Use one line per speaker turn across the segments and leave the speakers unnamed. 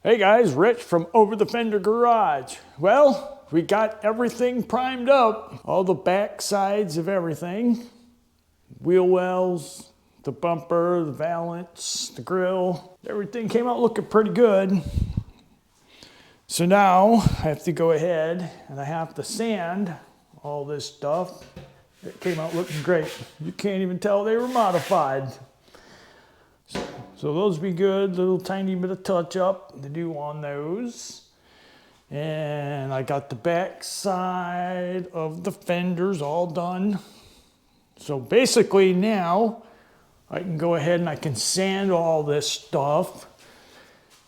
Hey guys, Rich from Over the Fender Garage. Well, we got everything primed up. All the back sides of everything. Wheel wells, the bumper, the valance, the grill. Everything came out looking pretty good. So now I have to go ahead and I have to sand all this stuff. It came out looking great. You can't even tell they were modified. So those be good, little tiny bit of touch up to do on those. And I got the back side of the fenders all done. So basically now I can go ahead and I can sand all this stuff.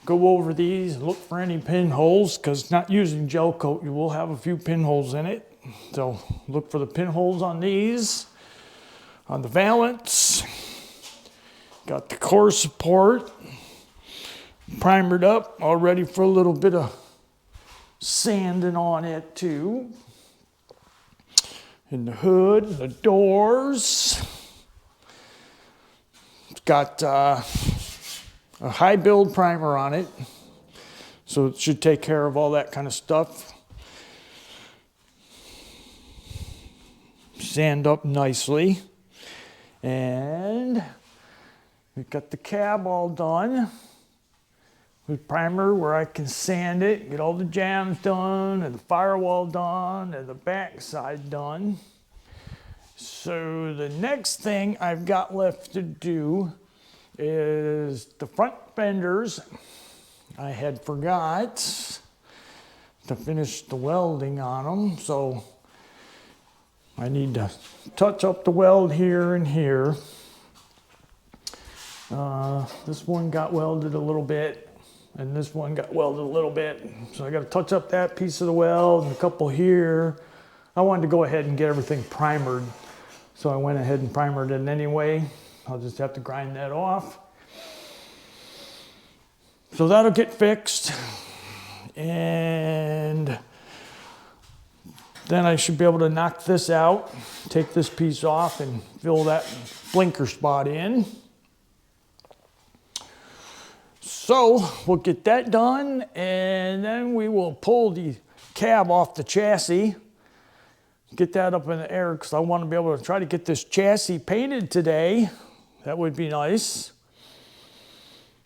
Go over these, look for any pinholes, because not using gel coat, you will have a few pinholes in it. So look for the pinholes on these, on the valance. Got the core support primered up, all ready for a little bit of sanding on it too. And the hood, the doors. It's got a high build primer on it, so it should take care of all that kind of stuff. Sand up nicely. And we've got the cab all done with primer where I can sand it, get all the jams done, and the firewall done, and the back side done. So the next thing I've got left to do is the front fenders. I had forgot to finish the welding on them, so I need to touch up the weld here and here. This one got welded a little bit, and this one got welded a little bit. So I got to touch up that piece of the weld and a couple here. I wanted to go ahead and get everything primered, so I went ahead and primered it anyway. I'll just have to grind that off. So that'll get fixed, and then I should be able to knock this out, take this piece off, and fill that blinker spot in. So we'll get that done, and then we will pull the cab off the chassis, get that up in the air, because I want to be able to try to get this chassis painted today. That would be nice.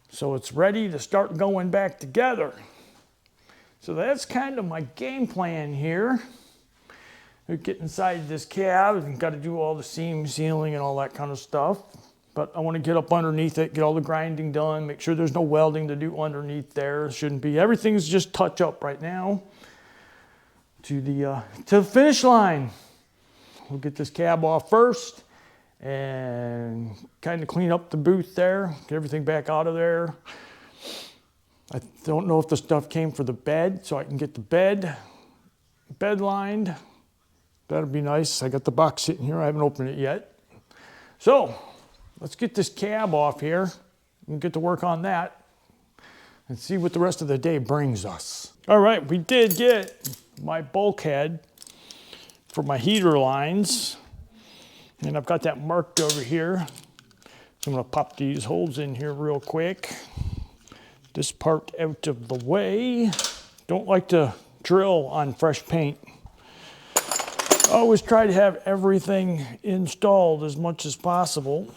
So it's ready to start going back together. So that's kind of my game plan here. We get inside this cab and got to do all the seam sealing and all that kind of stuff. But I want to get up underneath it, get all the grinding done, make sure there's no welding to do underneath there. Shouldn't be. Everything's just touch up right now to the finish line. We'll get this cab off first and kind of clean up the booth there, get everything back out of there. I don't know if the stuff came for the bed, so I can get the bed lined. That'll be nice. I got the box sitting here. I haven't opened it yet. So let's get this cab off here and get to work on that and see what the rest of the day brings us. All right, we did get my bulkhead for my heater lines, and I've got that marked over here. So I'm gonna pop these holes in here real quick. This part out of the way. Don't like to drill on fresh paint. I always try to have everything installed as much as possible.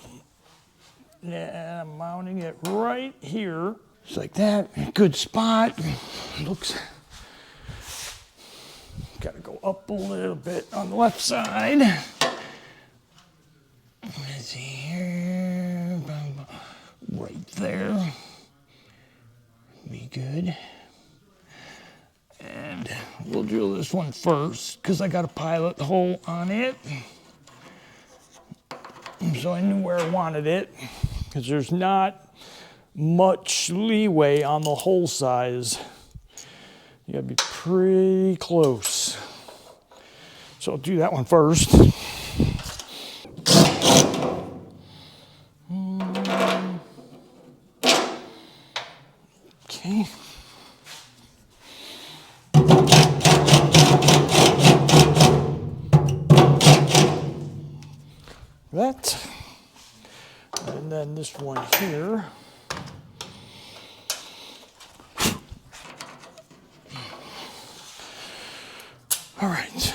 Yeah, I'm mounting it right here. Just like that, good spot. Looks, gotta go up a little bit on the left side. Let's see here, right there. Be good. And we'll drill this one first because I got a pilot hole on it. So I knew where I wanted it, because there's not much leeway on the hole size. You gotta be pretty close. So I'll do that one first. Okay. That. And then this one here. All right.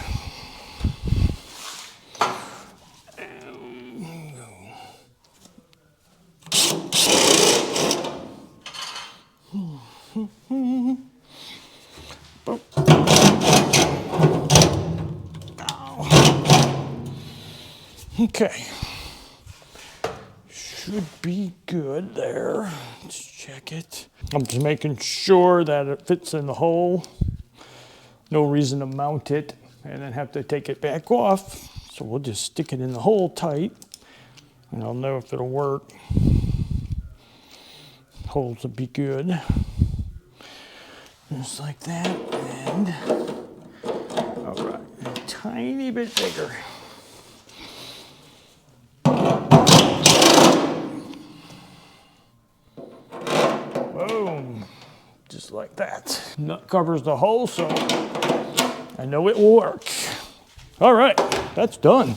Okay. Should be good there. Let's check it. I'm just making sure that it fits in the hole. No reason to mount it and then have to take it back off. So we'll just stick it in the hole tight and I'll know if it'll work. Holes will be good. Just like that. And all right, a tiny bit bigger. Boom. Just like that. Nut covers the hole, so I know it will work. All right, that's done.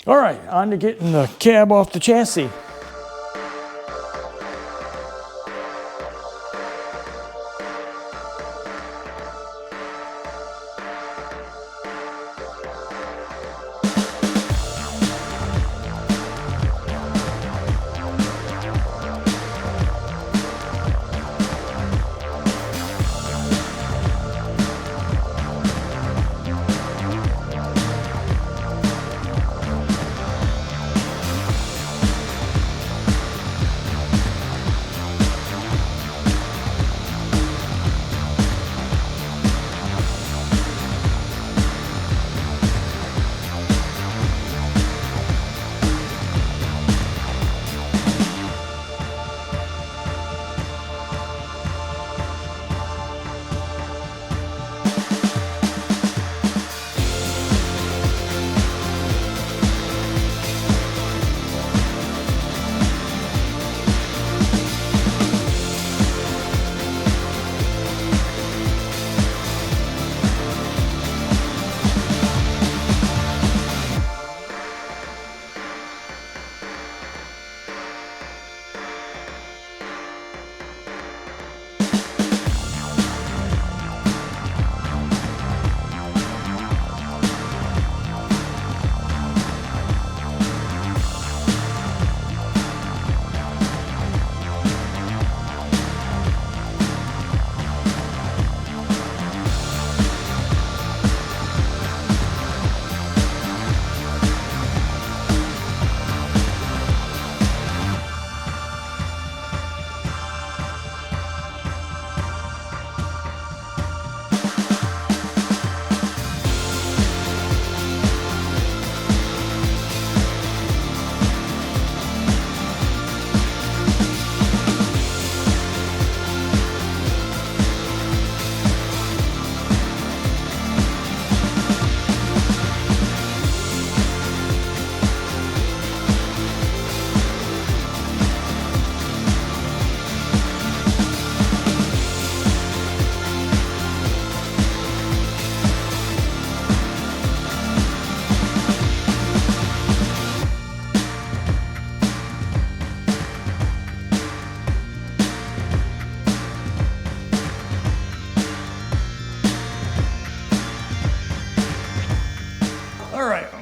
All right, on to getting the cab off the chassis.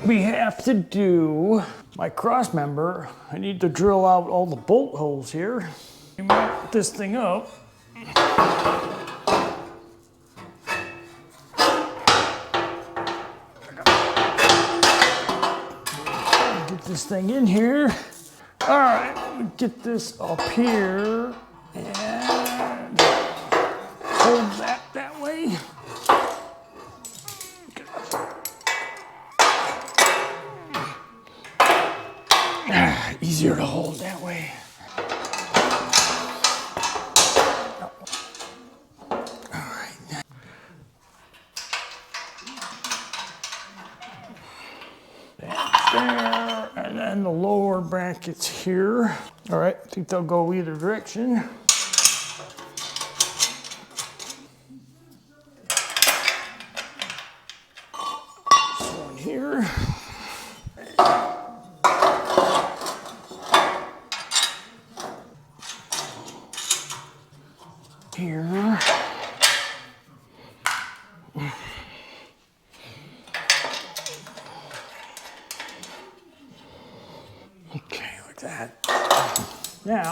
We have to do my cross member. I need to drill out all the bolt holes here. Mount this thing up. Get this thing in here. All right, get this up here and hold that way. Easier to hold that way. All right. That's there, and then the lower brackets here. All right, I think they'll go either direction. This one here. Here. Now,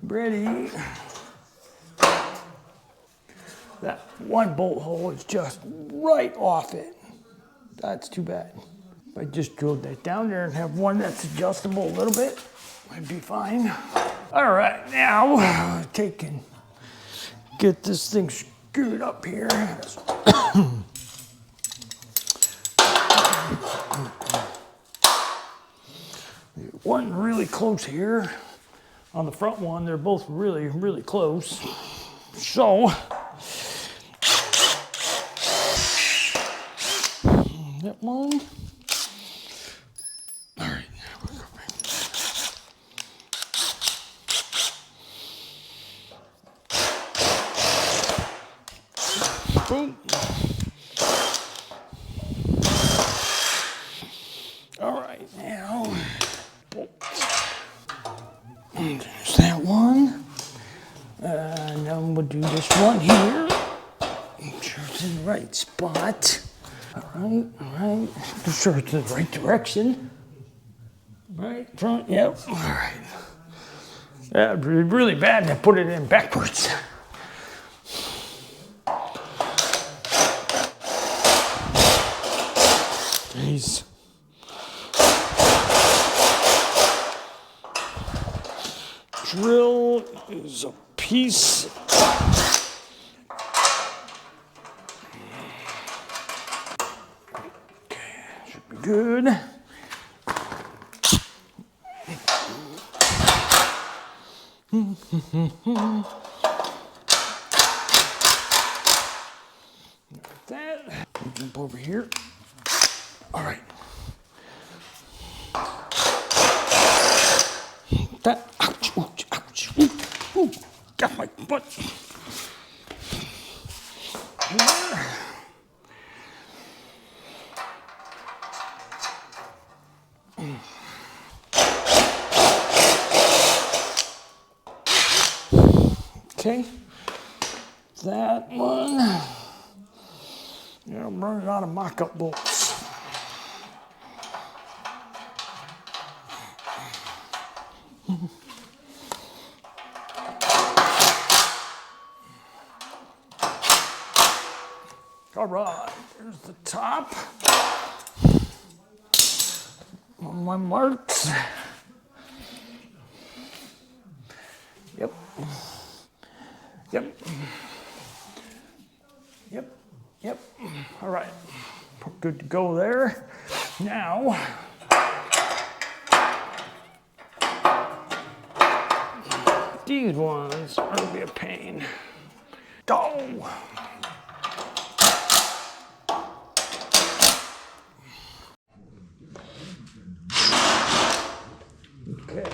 ready. That one bolt hole is just right off it. That's too bad. If I just drilled that down there and have one that's adjustable a little bit, I'd be fine. All right, now take and get this thing screwed up here. One really close here. On the front one, they're both really, really close. So, that one. All right. Boom. All right, now, there's that one. And then we'll do this one here. Make sure it's in the right spot. All right. Make sure it's in the right direction. Right, front, yep. All right. That'd be really bad to put it in backwards. Jeez. Drill is a piece. Okay, should be good. Like that. Jump over here. All right. That. Ouch, ouch, ouch. Ooh, ooh, got my butt. There. Okay, that one. Yeah, I'm running out of mock-up bolts. All right, there's the top. On my marks. Yep. Yep. Yep. Yep. All right. Good to go there. Now, these ones are gonna be a pain. Go. Okay.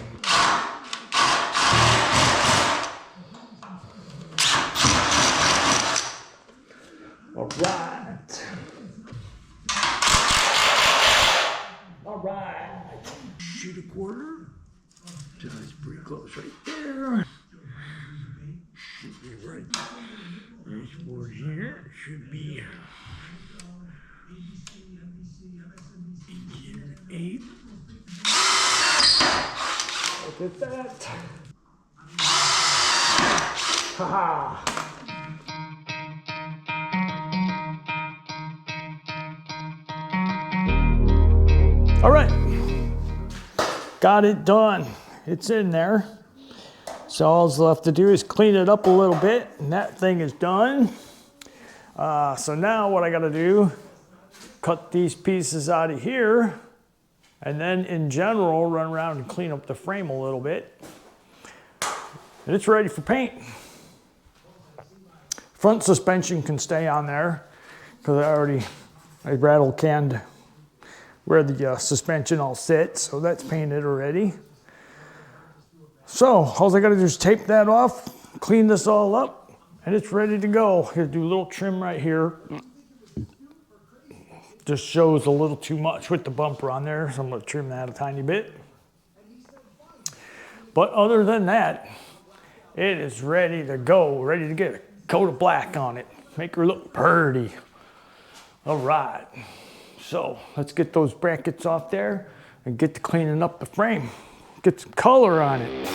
All right. All right. Shoot a quarter. Just pretty close right there. Should be right. This board here should be 8. Look at that. Haha. All right, got it done. It's in there. So all that's left to do is clean it up a little bit, and that thing is done. So now what I gotta do, cut these pieces out of here, and then in general, run around and clean up the frame a little bit. And it's ready for paint. Front suspension can stay on there, because I rattle canned where the suspension all sits, so that's painted already. So all I gotta do is tape that off, clean this all up, and it's ready to go. Here, do a little trim right here. Just shows a little too much with the bumper on there, so I'm gonna trim that a tiny bit. But other than that, it is ready to go, ready to get a coat of black on it, make her look pretty. All right. So let's get those brackets off there and get to cleaning up the frame. get some color on it.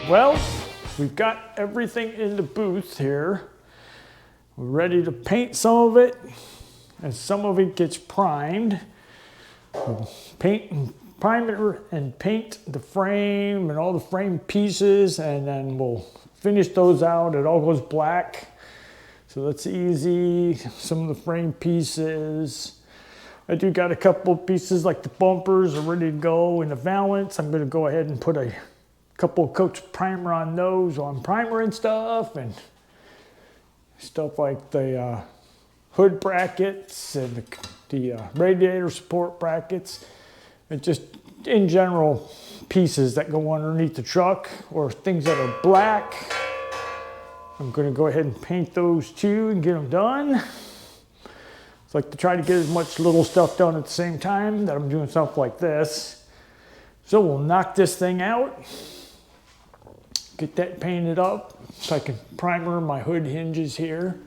Well, we've got everything in the booth here. We're ready to paint some of it, and some of it gets primed. We'll prime it and paint the frame and all the frame pieces, and then we'll finish those out. It all goes black, so that's easy. Some of the frame pieces. I do got a couple of pieces like the bumpers are ready to go, and the valance. I'm going to go ahead and put a couple of coats of primer on those, on primer and stuff like the hood brackets and the radiator support brackets, and just in general pieces that go underneath the truck or things that are black. I'm going to go ahead and paint those too and get them done. It's like to try to get as much little stuff done at the same time that I'm doing stuff like this. So we'll knock this thing out, get that painted up so I can primer my hood hinges here,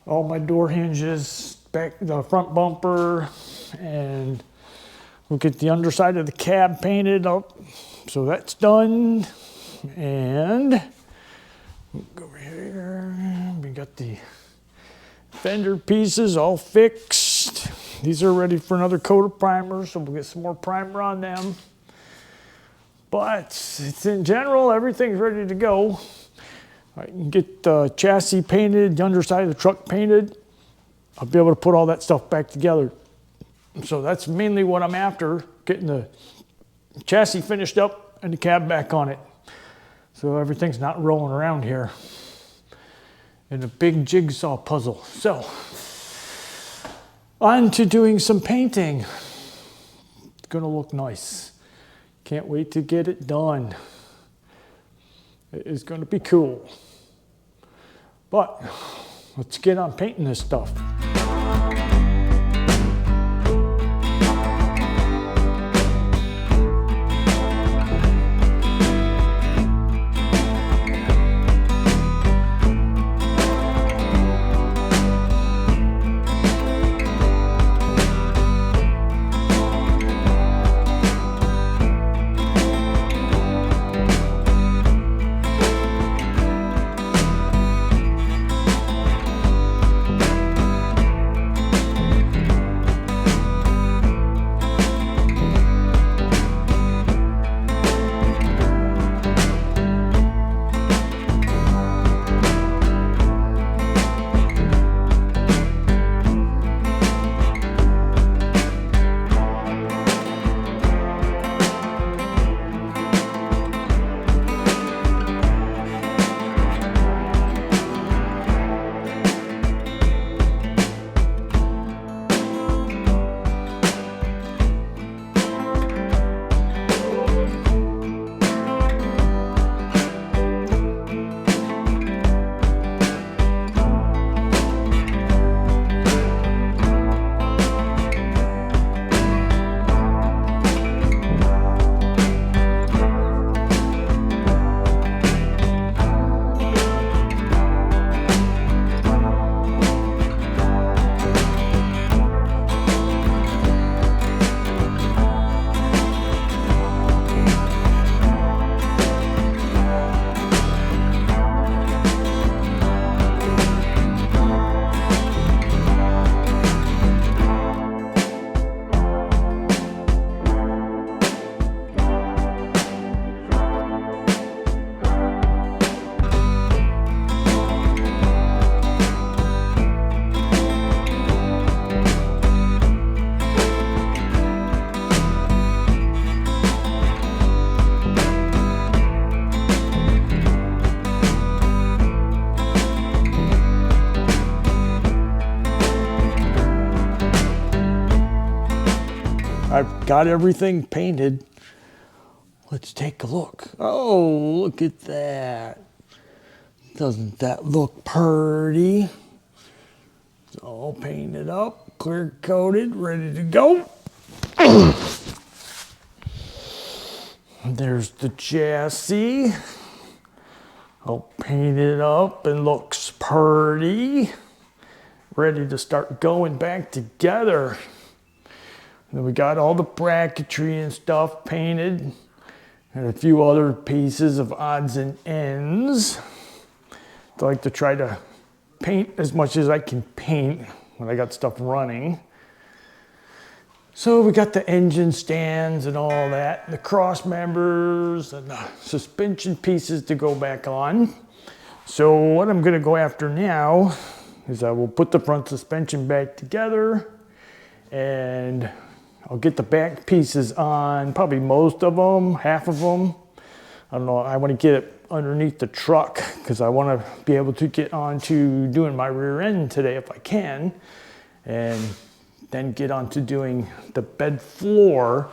all my door hinges, back the front bumper, and we'll get the underside of the cab painted up. So that's done. And we'll go over here. We got the fender pieces all fixed. These are ready for another coat of primer, so we'll get some more primer on them. But it's in general, everything's ready to go. I can get the chassis painted, the underside of the truck painted. I'll be able to put all that stuff back together. So that's mainly what I'm after, getting the chassis finished up and the cab back on it. So everything's not rolling around here in a big jigsaw puzzle. So on to doing some painting. It's gonna look nice. Can't wait to get it done. It is going to be cool. But let's get on painting this stuff. I've got everything painted. Let's take a look. Oh, look at that. Doesn't that look pretty? It's all painted up, clear coated, ready to go. There's the chassis. All painted up and looks pretty. Ready to start going back together. And we got all the bracketry and stuff painted. And a few other pieces of odds and ends. I like to try to paint as much as I can paint when I got stuff running. So we got the engine stands and all that, the cross members and the suspension pieces to go back on. So what I'm gonna go after now is I will put the front suspension back together, and I'll get the back pieces on, probably most of them, half of them. I don't know, I want to get it underneath the truck because I want to be able to get on to doing my rear end today if I can, and then get on to doing the bed floor,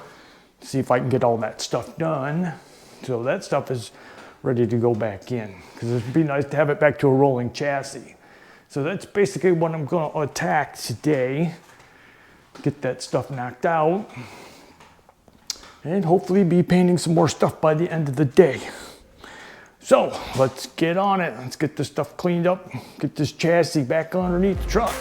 see if I can get all that stuff done. So that stuff is ready to go back in because it'd be nice to have it back to a rolling chassis. So that's basically what I'm going to attack today. Get that stuff knocked out and hopefully be painting some more stuff by the end of the day. So let's get on it. Let's get this stuff cleaned up, get this chassis back underneath the truck.